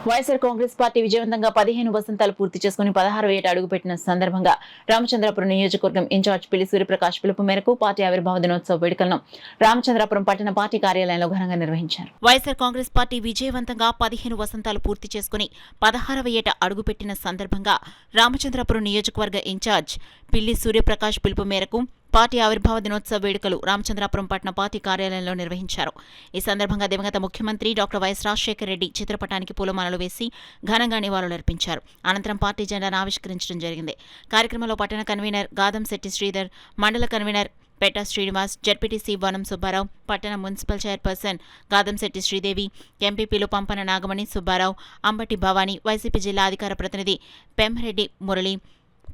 YSR Congress party విజయవంతంగా 15 వసంతాలు పూర్తి చేసుకుని 16వ ఏట అడుగుపెట్టిన సందర్భంగా రామచంద్రాపురం నియోజకవర్గం ఇన్ఛార్జ్ పిల్లి సూర్యప్రకాష్ పిలుపు మేరకు పార్టీ ఆవిర్భావ దినోత్సవ వేడుకలను రామచంద్రాపురం పట్టణ పార్టీ కార్యాలయంలో ఘనంగా నిర్వహించారు. వైఎస్ఆర్ కాంగ్రెస్ పార్టీ విజయవంతంగా 15 వసంతాలు పూర్తి చేసుకుని 16వ ఏట అడుగుపెట్టిన సందర్భంగా రామచంద్రాపురం నియోజకవర్గ ఇన్ఛార్జ్ పిల్లి సూర్యప్రకాష్ పిలుపు మేరకు పార్టీ ఆవిర్భావ దినోత్సవ వేడుకలు రామచంద్రాపురం పట్టణ పార్టీ కార్యాలయంలో నిర్వహించారు. ఈ సందర్భంగా దివంగత ముఖ్యమంత్రి డాక్టర్ వైఎస్ రాజశేఖర రెడ్డి చిత్రపటానికి పూలమాలలు వేసి ఘనంగా నివాళులర్పించారు. అనంతరం పార్టీ జెండాను ఆవిష్కరించడం జరిగింది. కార్యక్రమంలో పట్టణ కన్వీనర్ గాదంశెట్టి శ్రీధర్, మండల కన్వీనర్ పెట్ట శ్రీనివాస్, జడ్పీటీసీ వనం సుబ్బారావు, పట్టణ మున్సిపల్ చైర్పర్సన్ గాదంశెట్టి శ్రీదేవి, ఎంపీపీలు పంపన నాగమణి, సుబ్బారావు, అంబటి భవానీ, వైసీపీ జిల్లా అధికార ప్రతినిధి పెంరెడ్డి మురళి,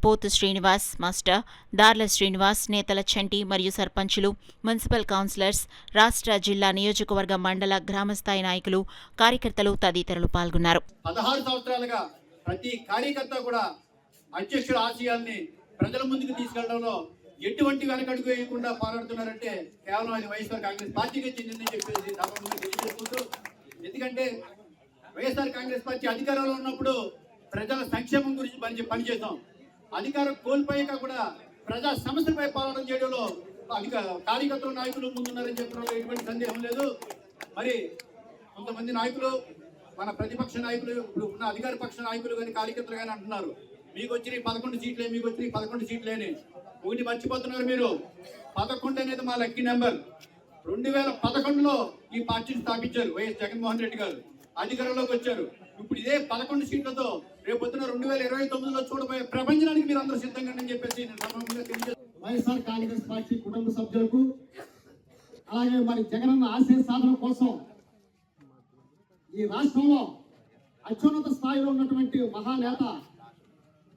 పోతు శ్రీనివాస్ మాస్టర్, దార్ల శ్రీనివాస్, నేతల చంటి మరియు సర్పంచులు, మున్సిపల్ కౌన్సిలర్స్, రాష్ట్ర, జిల్లా, నియోజకవర్గ, మండల, గ్రామస్థాయి నాయకులు, కార్యకర్తలు తదితరులు పాల్గొన్నారు. 16 సంవత్సరాలుగా ప్రతి కార్యకర్త కూడా అధ్యక్షుల ఆశయాల్ని ప్రజల ముందుకు తీసుకెళ్లడంలో ఎటువంటి వెనకడుగు వేయకుండా పోరాడుతున్నారంటే కేవలం అది వైఎస్ఆర్ కాంగ్రెస్ పార్టీకి చెందిందని చెప్పేసి తెలియజేసుకుంటూ, ఎందుకంటే వైఎస్ఆర్ కాంగ్రెస్ పార్టీ అధికారంలో ఉన్నప్పుడు ప్రజల సంక్షేమం గురించి పనిచేద్దాం, అధికారం కోల్పోయాక కూడా ప్రజా సమస్యలపై పోరాటం చేయడంలో కార్యకర్తల నాయకులు ముందున్నారని చెప్పడంలో ఎటువంటి సందేహం లేదు. మరి కొంతమంది నాయకులు, మన ప్రతిపక్ష నాయకులు, ఇప్పుడు ఉన్న అధికార పక్ష నాయకులు కానీ కార్యకర్తలు కానీ అంటున్నారు మీకు వచ్చిన 11 సీట్లే, మీకు వచ్చిన 11 సీట్లేని. ఒకటి మర్చిపోతున్నారు మీరు, 11 అనేది మా లక్కీ నెంబర్. 2011లో ఈ పార్టీని స్థాపించారు వైఎస్ జగన్మోహన్ రెడ్డి గారు, అధికారంలోకి వచ్చారు. ఇప్పుడు ఇదే 11 సీట్లతో రేపు పొద్దున 2029లో చూడబోయే ప్రపంచానికి మీరు అందరూ సిద్ధంగా అని చెప్పేసి వైఎస్ఆర్ కాంగ్రెస్ పార్టీ కుటుంబ సభ్యులకు, అలాగే మరి జగనన్న ఆశయ సాధన కోసం ఈ రాష్ట్రంలో అత్యున్నత స్థాయిలో ఉన్నటువంటి మహానేత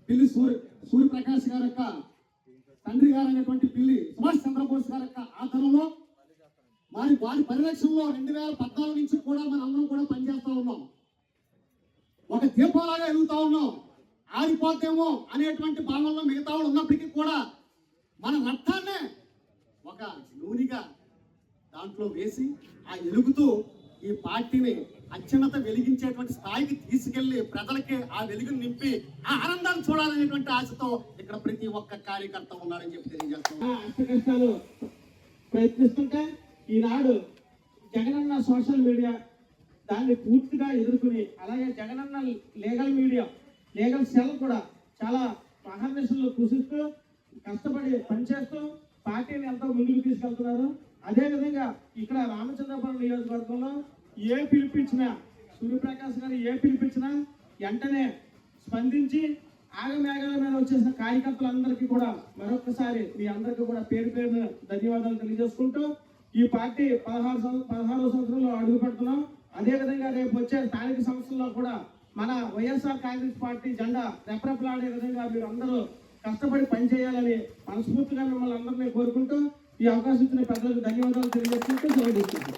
పిల్లి సూర్యప్రకాష్ గారి యొక్క తండ్రి గారు అయినటువంటి పిల్లి సుభాష్ చంద్రబోస్ గారి యొక్క ఆధ్వర్యంలో వారి పరిరక్షణలో 2014 నుంచి కూడా మన అందరం కూడా పనిచేస్తా ఉన్నాం. ఒక దీపంలాగా ఎదుగుతా ఉన్నాం. ఆరిపోతేమో అనేటువంటి భావనలో మిగతా వాళ్ళు ఉన్నప్పటికీ కూడా మన రక్తాన్నే ఒక నూనెగా దాంట్లో వేసి ఆ ఎలుగుతూ ఈ పార్టీని అత్యున్నత వెలిగించేటువంటి స్థాయికి తీసుకెళ్లి ప్రజలకి ఆ వెలుగును నింపి ఆ ఆనందాన్ని చూడాలనేటువంటి ఆశతో ఇక్కడ ప్రతి ఒక్క కార్యకర్త ఉన్నారని చెప్పి తెలియజేస్తున్నాం. అష్టకష్టాలు ప్రయత్నిస్తుంటే ఈనాడు జగనన్న సోషల్ మీడియా దాన్ని పూర్తిగా ఎదుర్కొని, అలాగే జగనన్న లీగల్ సెల్ కూడా చాలా మహానిషులు కృషిస్తూ కష్టపడి పనిచేస్తూ పార్టీని ఎంతో ముందుకు తీసుకెళ్తున్నారు. అదేవిధంగా ఇక్కడ రామచంద్రపురం నియోజకవర్గంలో ఏ పిలిపించినా, సూర్యప్రకాష్ గారు ఏ పిలిపించినా వెంటనే స్పందించి ఆగమేఘాల మీద వచ్చేసిన కార్యకర్తలందరికీ కూడా మరొకసారి మీ అందరికీ కూడా పేరు పేరున ధన్యవాదాలు తెలియజేసుకుంటూ ఈ పార్టీ 16వ సంవత్సరంలో అడుగు పెడుతున్నాం. అదేవిధంగా రేపు వచ్చే స్థానిక సంస్థల్లో కూడా మన వైఎస్ఆర్ కాంగ్రెస్ పార్టీ జెండా రెపరెపలాడే విధంగా మీరు అందరూ కష్టపడి పనిచేయాలని మనస్ఫూర్తిగా మిమ్మల్ని అందరినీ కోరుకుంటూ ఈ అవకాశం ఇచ్చిన పెద్దలకు ధన్యవాదాలు తెలియజేసుకుంటూ సెలవు తీసుకుంటాం.